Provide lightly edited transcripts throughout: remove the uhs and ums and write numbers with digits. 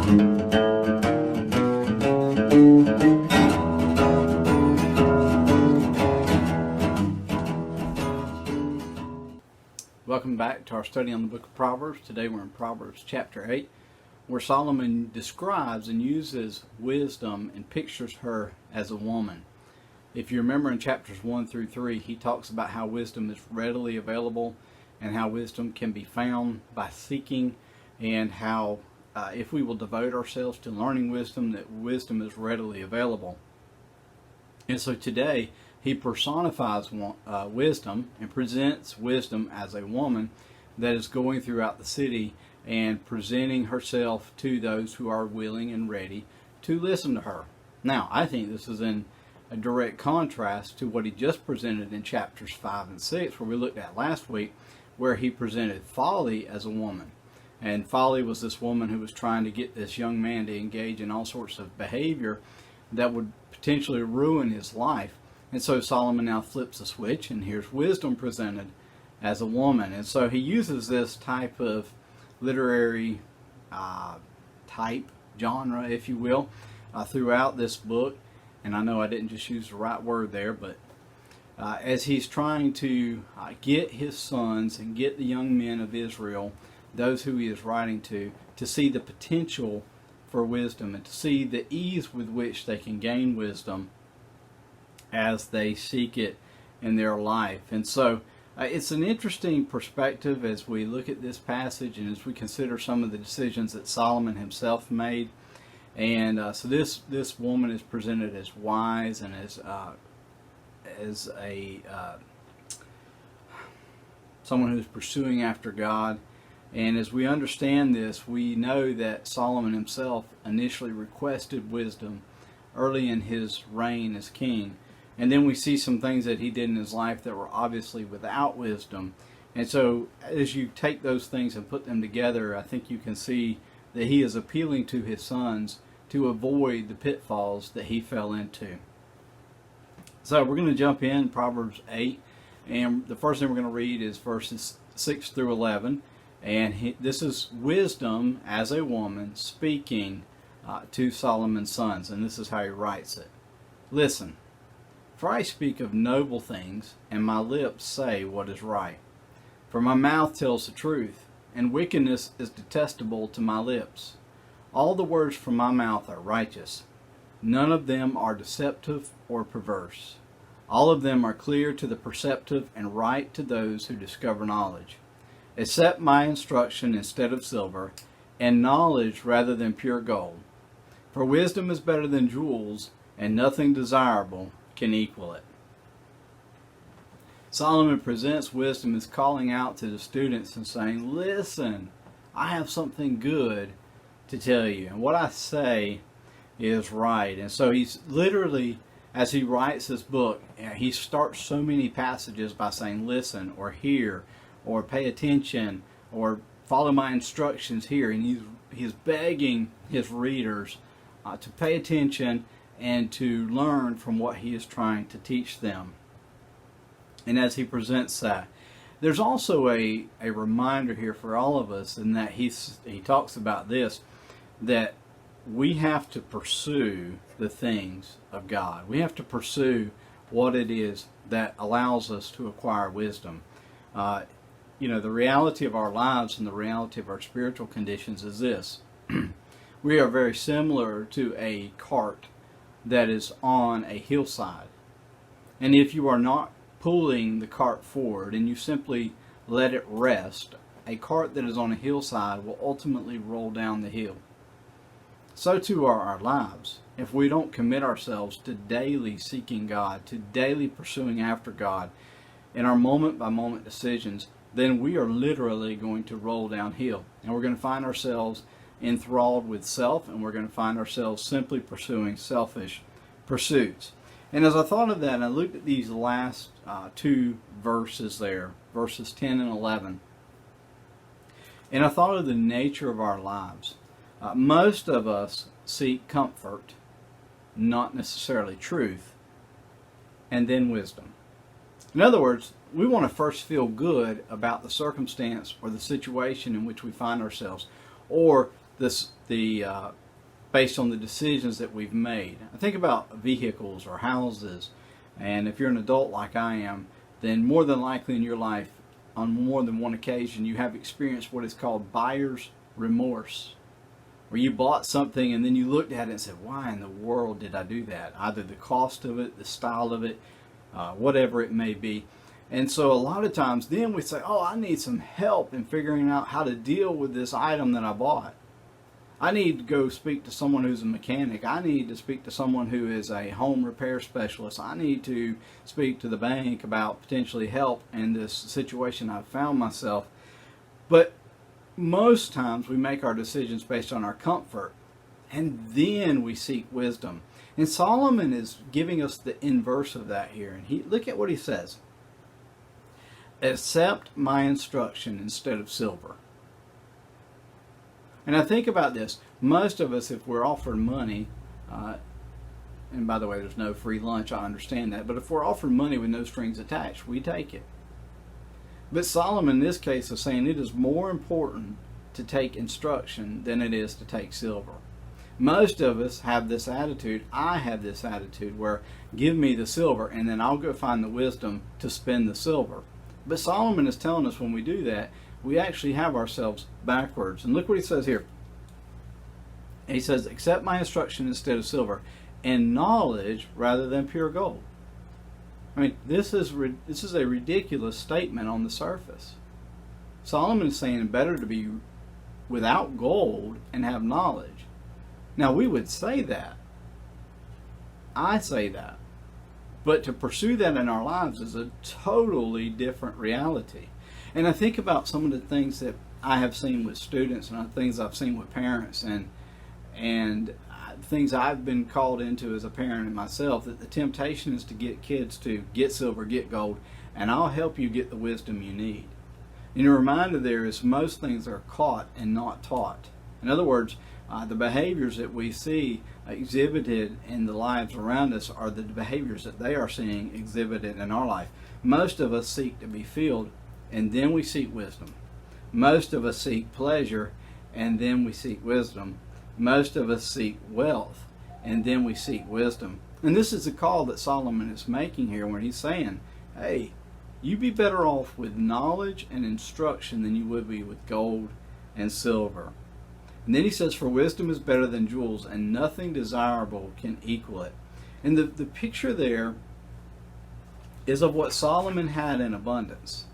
Welcome back to our study on the book of Proverbs. Today we're in Proverbs chapter 8, where Solomon describes and uses wisdom and pictures her as a woman. If you remember in chapters 1 through 3, he talks about how wisdom is readily available and how wisdom can be found by seeking, and how if we will devote ourselves to learning wisdom, that wisdom is readily available. And so today he personifies wisdom and presents wisdom as a woman that is going throughout the city and presenting herself to those who are willing and ready to listen to her. Now, I think this is in a direct contrast to what he just presented in chapters 5 and 6, where we looked at last week, where he presented Folly as a woman. And Folly was this woman who was trying to get this young man to engage in all sorts of behavior that would potentially ruin his life. And so Solomon now flips the switch, and here's wisdom presented as a woman. And so he uses this type of literary genre, if you will, throughout this book. And I know I didn't just use the right word there, but as he's trying to get his sons and get the young men of Israel, those who he is writing to see the potential for wisdom and to see the ease with which they can gain wisdom as they seek it in their life. And so it's an interesting perspective as we look at this passage and as we consider some of the decisions that Solomon himself made. And so this woman is presented as wise and as someone who's pursuing after God. And as we understand this, we know that Solomon himself initially requested wisdom early in his reign as king. And then we see some things that he did in his life that were obviously without wisdom. And so as you take those things and put them together, I think you can see that he is appealing to his sons to avoid the pitfalls that he fell into. So we're going to jump in Proverbs 8. And the first thing we're going to read is verses 6 through 11. And this is wisdom as a woman speaking to Solomon's sons. And this is how he writes it. Listen, for I speak of noble things, and my lips say what is right. For my mouth tells the truth, and wickedness is detestable to my lips. All the words from my mouth are righteous. None of them are deceptive or perverse. All of them are clear to the perceptive and right to those who discover knowledge. Accept my instruction instead of silver, and knowledge rather than pure gold. For wisdom is better than jewels, and nothing desirable can equal it. Solomon presents wisdom as calling out to the students and saying, listen, I have something good to tell you, and what I say is right. And so he's literally, as he writes this book, he starts so many passages by saying listen, or hear, or pay attention, or follow my instructions here. And he's begging his readers to pay attention and to learn from what he is trying to teach them. And as he presents that, there's also a reminder here for all of us, in that he talks about this, that we have to pursue the things of God. We have to pursue what it is that allows us to acquire wisdom. The reality of our lives and the reality of our spiritual conditions is this. We are very similar to a cart that is on a hillside. And if you are not pulling the cart forward and you simply let it rest, a cart that is on a hillside will ultimately roll down the hill. So too are our lives. If we don't commit ourselves to daily seeking God, to daily pursuing after God in our moment-by-moment decisions, then we are literally going to roll downhill. And we're going to find ourselves enthralled with self, and we're going to find ourselves simply pursuing selfish pursuits. And as I thought of that, and I looked at these last two verses there, verses 10 and 11, and I thought of the nature of our lives. Most of us seek comfort, not necessarily truth, and then wisdom. In other words, we want to first feel good about the circumstance or the situation in which we find ourselves, or this the based on the decisions that we've made. I think about vehicles or houses, and if you're an adult like I am, then more than likely in your life, on more than one occasion, you have experienced what is called buyer's remorse, where you bought something and then you looked at it and said, why in the world did I do that? Either the cost of it, the style of it, whatever it may be. And so a lot of times then we say, oh, I need some help in figuring out how to deal with this item that I bought. I need to go speak to someone who's a mechanic. I need to speak to someone who is a home repair specialist. I need to speak to the bank about potentially help in this situation I've found myself. But most times we make our decisions based on our comfort, and then we seek wisdom. And Solomon is giving us the inverse of that here. And look at what he says. Accept my instruction instead of silver. And I think about this. Most of us, if we're offered money, and by the way, there's no free lunch, I understand that, but if we're offered money with no strings attached, we take it. But Solomon in this case is saying it is more important to take instruction than it is to take silver. Most of us have this attitude. I have this attitude where give me the silver and then I'll go find the wisdom to spend the silver. But Solomon is telling us when we do that, we actually have ourselves backwards. And look what he says here. He says, accept my instruction instead of silver, and knowledge rather than pure gold. I mean, this is a ridiculous statement on the surface. Solomon is saying better to be without gold and have knowledge. Now, we would say that. I say that. But to pursue that in our lives is a totally different reality. And I think about some of the things that I have seen with students and things I've seen with parents and things I've been called into as a parent myself, that the temptation is to get kids to get silver, get gold, and I'll help you get the wisdom you need. And a reminder there is most things are caught and not taught. In other words, the behaviors that we see exhibited in the lives around us are the behaviors that they are seeing exhibited in our life. Most of us seek to be filled, and then we seek wisdom. Most of us seek pleasure, and then we seek wisdom. Most of us seek wealth, and then we seek wisdom. And this is the call that Solomon is making here when he's saying, hey, you'd be better off with knowledge and instruction than you would be with gold and silver. And then he says, for wisdom is better than jewels, and nothing desirable can equal it. And the picture there is of what Solomon had in abundance.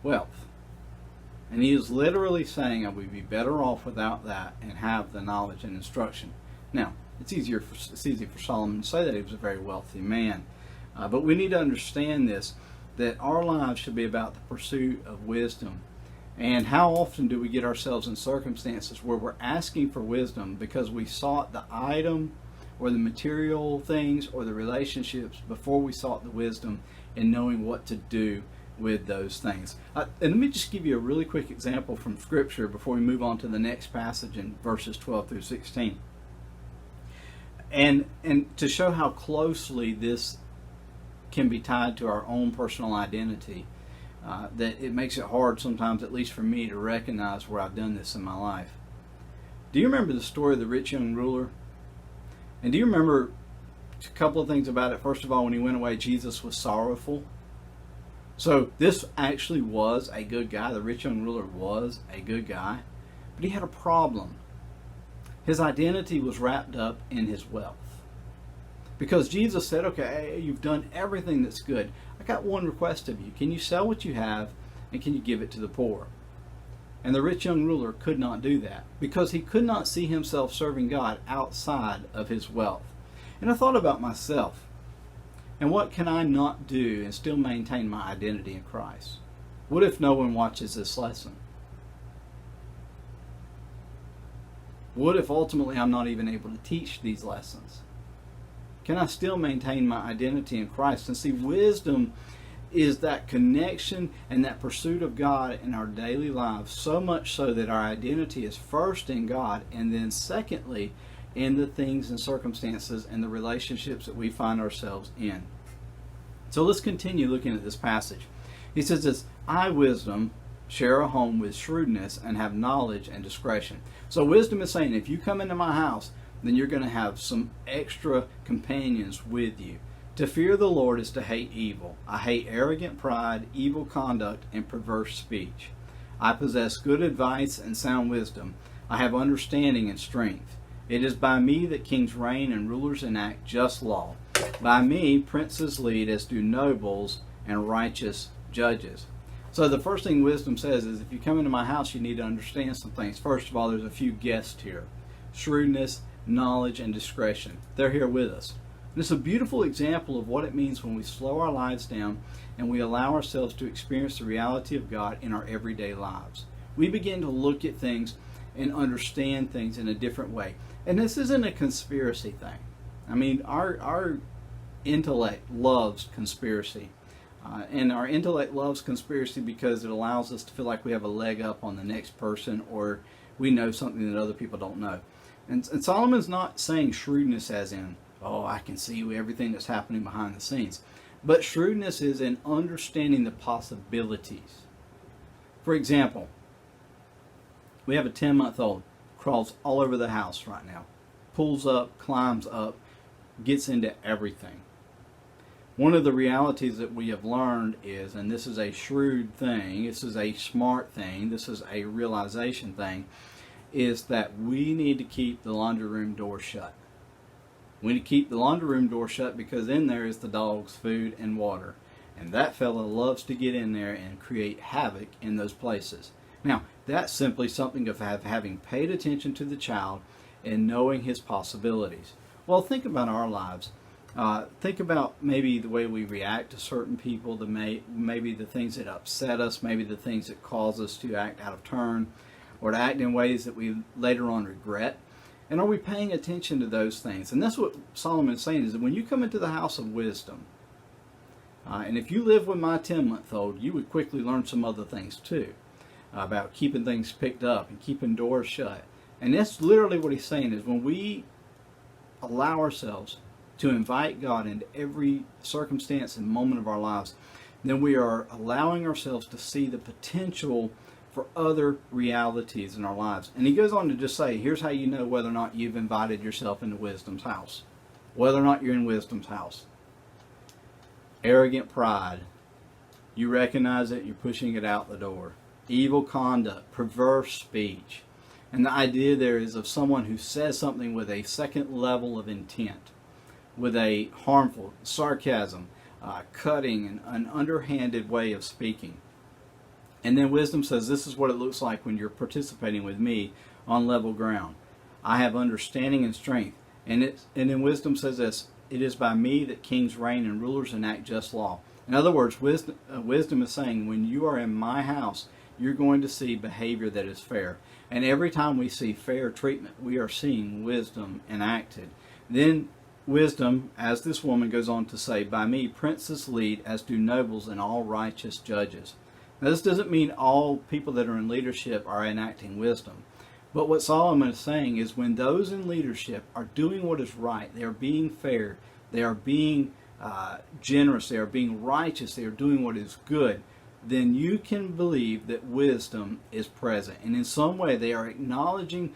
Wealth. And he is literally saying I would be better off without that and have the knowledge and instruction. Now, it's easy for Solomon to say that he was a very wealthy man. But we need to understand this, that our lives should be about the pursuit of wisdom. And how often do we get ourselves in circumstances where we're asking for wisdom because we sought the item or the material things or the relationships before we sought the wisdom in knowing what to do with those things. And let me just give you a really quick example from Scripture before we move on to the next passage in verses 12 through 16. And to show how closely this can be tied to our own personal identity, that it makes it hard sometimes, at least for me, to recognize where I've done this in my life. Do you remember the story of the rich young ruler? And do you remember a couple of things about it? First of all, when he went away, Jesus was sorrowful. So this actually was a good guy. The rich young ruler was a good guy. But he had a problem. His identity was wrapped up in his wealth. Because Jesus said, okay, you've done everything that's good. I got one request of you. Can you sell what you have and can you give it to the poor? And the rich young ruler could not do that because he could not see himself serving God outside of his wealth. And I thought about myself. And what can I not do and still maintain my identity in Christ? What if no one watches this lesson? What if ultimately I'm not even able to teach these lessons? Can I still maintain my identity in Christ? And see, wisdom is that connection and that pursuit of God in our daily lives, so much so that our identity is first in God, and then secondly in the things and circumstances and the relationships that we find ourselves in. So let's continue looking at this passage. He says this, I, wisdom, share a home with shrewdness, and have knowledge and discretion. So wisdom is saying, if you come into my house, then you're going to have some extra companions with you. To fear the Lord is to hate evil. I hate arrogant pride, evil conduct, and perverse speech. I possess good advice and sound wisdom. I have understanding and strength. It is by me that kings reign and rulers enact just law. By me princes lead, as do nobles and righteous judges. So the first thing wisdom says is, if you come into my house, you need to understand some things. First of all, there's a few guests here. Shrewdness, knowledge, and discretion. They're here with us. And it's a beautiful example of what it means when we slow our lives down and we allow ourselves to experience the reality of God in our everyday lives. We begin to look at things and understand things in a different way. And this isn't a conspiracy thing. I mean, our intellect loves conspiracy. And our intellect loves conspiracy because it allows us to feel like we have a leg up on the next person, or we know something that other people don't know. And Solomon's not saying shrewdness as in, oh, I can see everything that's happening behind the scenes. But shrewdness is in understanding the possibilities. For example, we have a 10-month-old, crawls all over the house right now. Pulls up, climbs up, gets into everything. One of the realities that we have learned is, and this is a shrewd thing, this is a smart thing, this is a realization thing, is that we need to keep the laundry room door shut. We need to keep the laundry room door shut because in there is the dog's food and water. And that fella loves to get in there and create havoc in those places. Now, that's simply something of having paid attention to the child and knowing his possibilities. Well, think about our lives. Think about maybe the way we react to certain people, maybe the things that upset us, maybe the things that cause us to act out of turn, or to act in ways that we later on regret. And are we paying attention to those things? And that's what Solomon is saying, is that when you come into the house of wisdom, and if you live with my 10-month-old, you would quickly learn some other things too, about keeping things picked up and keeping doors shut. And that's literally what he's saying, is when we allow ourselves to invite God into every circumstance and moment of our lives, then we are allowing ourselves to see the potential for other realities in our lives. And he goes on to just say, here's how you know whether or not you've invited yourself into wisdom's house. Whether or not you're in wisdom's house. Arrogant pride. You recognize it, you're pushing it out the door. Evil conduct, perverse speech. And the idea there is of someone who says something with a second level of intent, with a harmful sarcasm, cutting, and an underhanded way of speaking. And then wisdom says, this is what it looks like when you're participating with me on level ground. I have understanding and strength. And then wisdom says this, it is by me that kings reign and rulers enact just law. In other words, wisdom is saying, when you are in my house, you're going to see behavior that is fair. And every time we see fair treatment, we are seeing wisdom enacted. Then wisdom, as this woman goes on to say, by me princes lead, as do nobles and all righteous judges. Now, this doesn't mean all people that are in leadership are enacting wisdom. But what Solomon is saying is, when those in leadership are doing what is right, they are being fair, they are being generous, they are being righteous, they are doing what is good, then you can believe that wisdom is present. And in some way they are acknowledging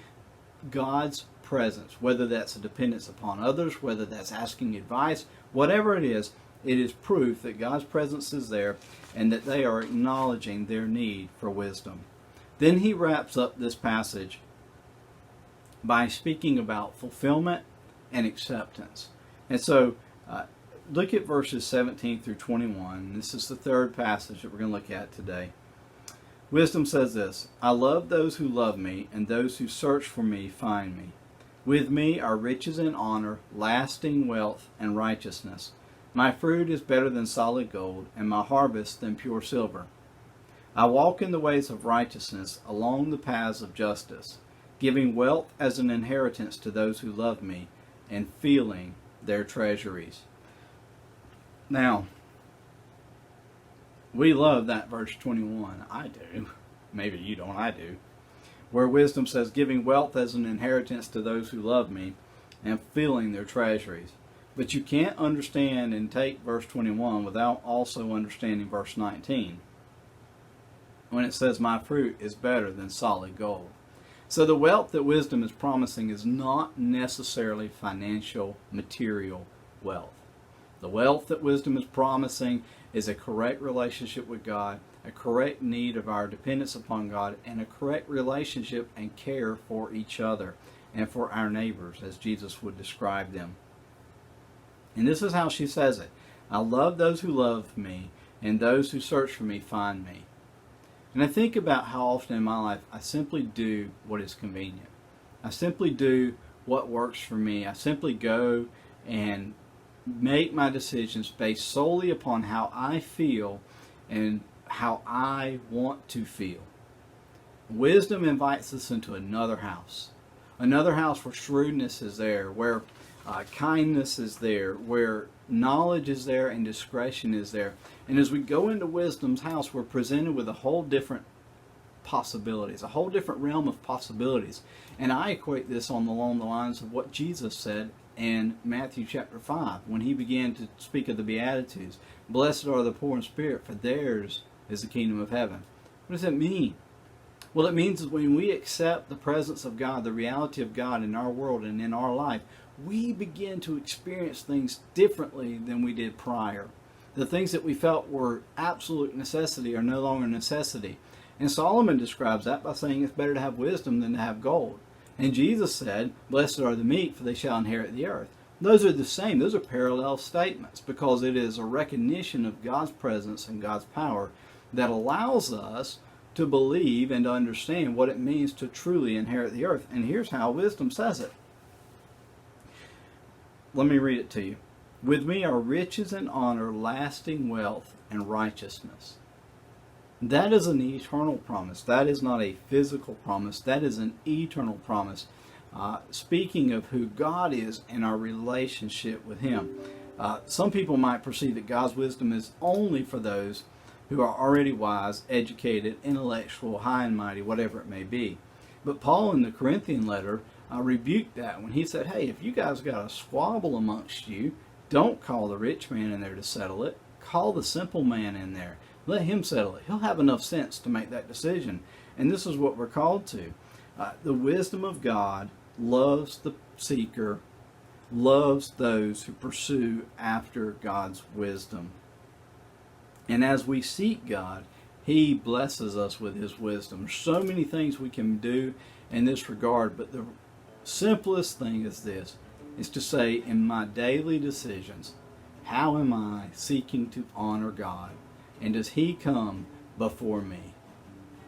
God's presence, whether that's a dependence upon others, whether that's asking advice, whatever it is proof that God's presence is there and that they are acknowledging their need for wisdom. Then he wraps up this passage by speaking about fulfillment and acceptance. And so look at verses 17 through 21. This is the third passage that we're going to look at today. Wisdom says this, I love those who love me, and those who search for me find me. With me are riches and honor, lasting wealth and righteousness. My fruit is better than solid gold, and my harvest than pure silver. I walk in the ways of righteousness, along the paths of justice, giving wealth as an inheritance to those who love me, and filling their treasuries. Now, we love that verse 21. I do. Maybe you don't, I do. Where wisdom says, giving wealth as an inheritance to those who love me, and filling their treasuries. But you can't understand and take verse 21 without also understanding verse 19. when it says my fruit is better than solid gold. So the wealth that wisdom is promising is not necessarily financial, material wealth. The wealth that wisdom is promising is a correct relationship with God, a correct need of our dependence upon God, and a correct relationship and care for each other and for our neighbors, as Jesus would describe them. And this is how she says it. I love those who love me, and those who search for me find me. And I think about how often in my life I simply do what is convenient. I simply do what works for me. I simply go and make my decisions based solely upon how I feel and how I want to feel. Wisdom invites us into another house where shrewdness is there, where kindness is there, where knowledge is there and discretion is there. And as we go into wisdom's house, we're presented with a whole different possibilities, a whole different realm of possibilities. And I equate this along the lines of what Jesus said in Matthew chapter 5 when he began to speak of the Beatitudes. Blessed are the poor in spirit, for theirs is the kingdom of heaven. What does that mean? Well, it means that when we accept the presence of God, the reality of God in our world and in our life, we begin to experience things differently than we did prior. The things that we felt were absolute necessity are no longer necessity. And Solomon describes that by saying it's better to have wisdom than to have gold. And Jesus said, blessed are the meek, for they shall inherit the earth. Those are the same. Those are parallel statements because it is a recognition of God's presence and God's power that allows us to believe and to understand what it means to truly inherit the earth. And here's how wisdom says it. Let me read it to you. With me are riches and honor, lasting wealth and righteousness. That is an eternal promise. That is not a physical promise. That is an eternal promise. Speaking of who God is and our relationship with Him. Some people might perceive that God's wisdom is only for those who are already wise, educated, intellectual, high and mighty, whatever it may be. But Paul in the Corinthian letter rebuked that when he said, hey, if you guys got a squabble amongst you, don't call the rich man in there to settle it. Call the simple man in there. Let him settle it. He'll have enough sense to make that decision. And this is what we're called to. The wisdom of God loves the seeker, loves those who pursue after God's wisdom. And as we seek God, He blesses us with His wisdom. There's so many things we can do in this regard, but the simplest thing is this, is to say in my daily decisions, how am I seeking to honor God? And does He come before me?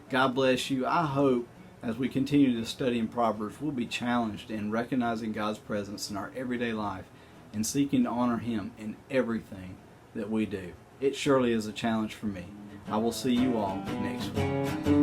God bless you. I hope as we continue to study in Proverbs, we'll be challenged in recognizing God's presence in our everyday life and seeking to honor Him in everything that we do. It surely is a challenge for me. I will see you all next week.